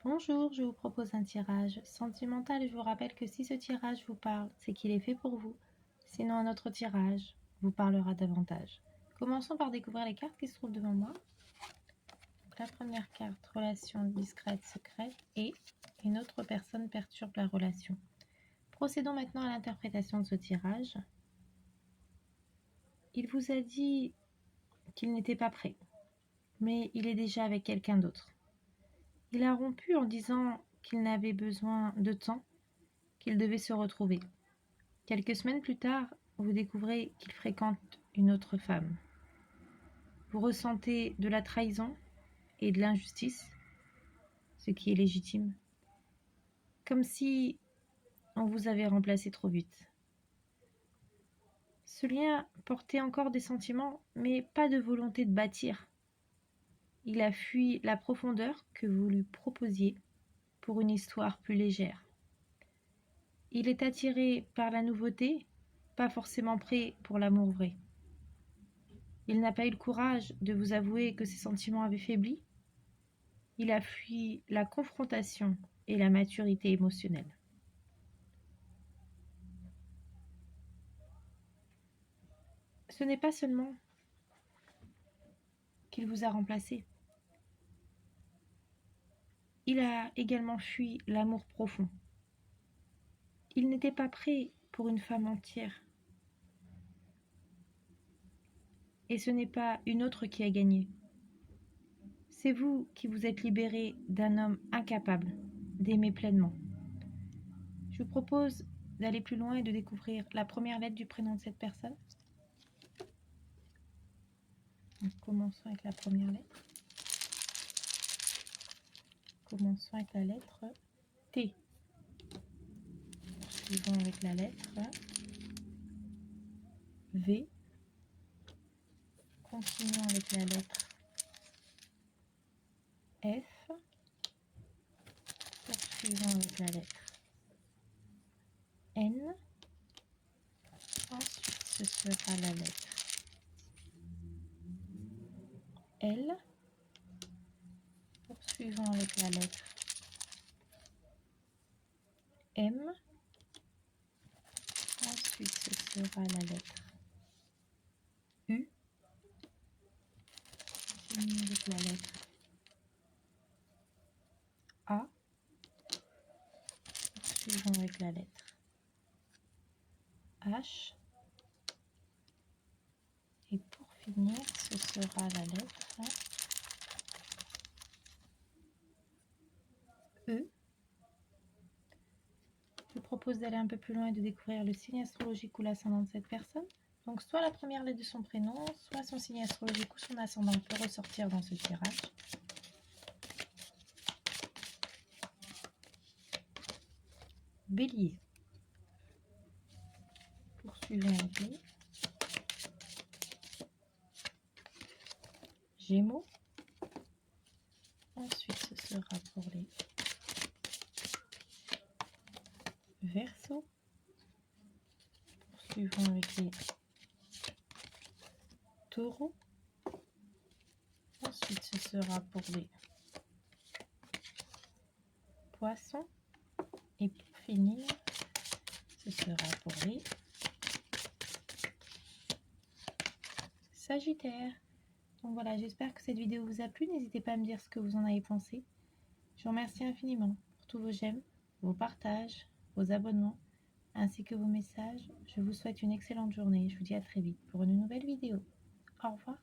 Bonjour, je vous propose un tirage sentimental et je vous rappelle que si ce tirage vous parle, c'est qu'il est fait pour vous. Sinon, un autre tirage vous parlera davantage. Commençons par découvrir les cartes qui se trouvent devant moi. Donc, la première carte, relation discrète, secrète, et une autre personne perturbe la relation. Procédons maintenant à l'interprétation de ce tirage. Il vous a dit qu'il n'était pas prêt, mais il est déjà avec quelqu'un d'autre. Il a rompu en disant qu'il n'avait besoin de temps, qu'il devait se retrouver. Quelques semaines plus tard, vous découvrez qu'il fréquente une autre femme. Vous ressentez de la trahison et de l'injustice, ce qui est légitime, comme si on vous avait remplacé trop vite. Ce lien portait encore des sentiments, mais pas de volonté de bâtir. Il a fui la profondeur que vous lui proposiez pour une histoire plus légère. Il est attiré par la nouveauté, pas forcément prêt pour l'amour vrai. Il n'a pas eu le courage de vous avouer que ses sentiments avaient faibli. Il a fui la confrontation et la maturité émotionnelle. Ce n'est pas seulement qu'il vous a remplacé. Il a également fui l'amour profond. Il n'était pas prêt pour une femme entière. Et ce n'est pas une autre qui a gagné. C'est vous qui vous êtes libéré d'un homme incapable d'aimer pleinement. Je vous propose d'aller plus loin et de découvrir la première lettre du prénom de cette personne. Donc, commençons avec la première lettre. Commençons avec la lettre T. Suivons avec la lettre V. Continuons avec la lettre F. Poursuivons avec la lettre N. Ensuite, ce sera la lettre L. Poursuivons avec la lettre M. Ensuite, ce sera la lettre U. Continuons avec la lettre A. Poursuivons avec la lettre H. Et pour finir, ce sera la lettre E. Je vous propose d'aller un peu plus loin et de découvrir le signe astrologique ou l'ascendant de cette personne. Donc soit la première lettre de son prénom, soit son signe astrologique ou son ascendant peut ressortir dans ce tirage. Bélier. Poursuivons avec lui. Gémeaux. Ensuite, ce sera pour les Verseaux. Poursuivons avec les Taureaux. Ensuite, ce sera pour les Poissons. Et pour finir, ce sera pour les Sagittaires. Donc voilà, j'espère que cette vidéo vous a plu. N'hésitez pas à me dire ce que vous en avez pensé. Je vous remercie infiniment pour tous vos j'aime, vos partages, vos abonnements, ainsi que vos messages. Je vous souhaite une excellente journée et je vous dis à très vite pour une nouvelle vidéo. Au revoir.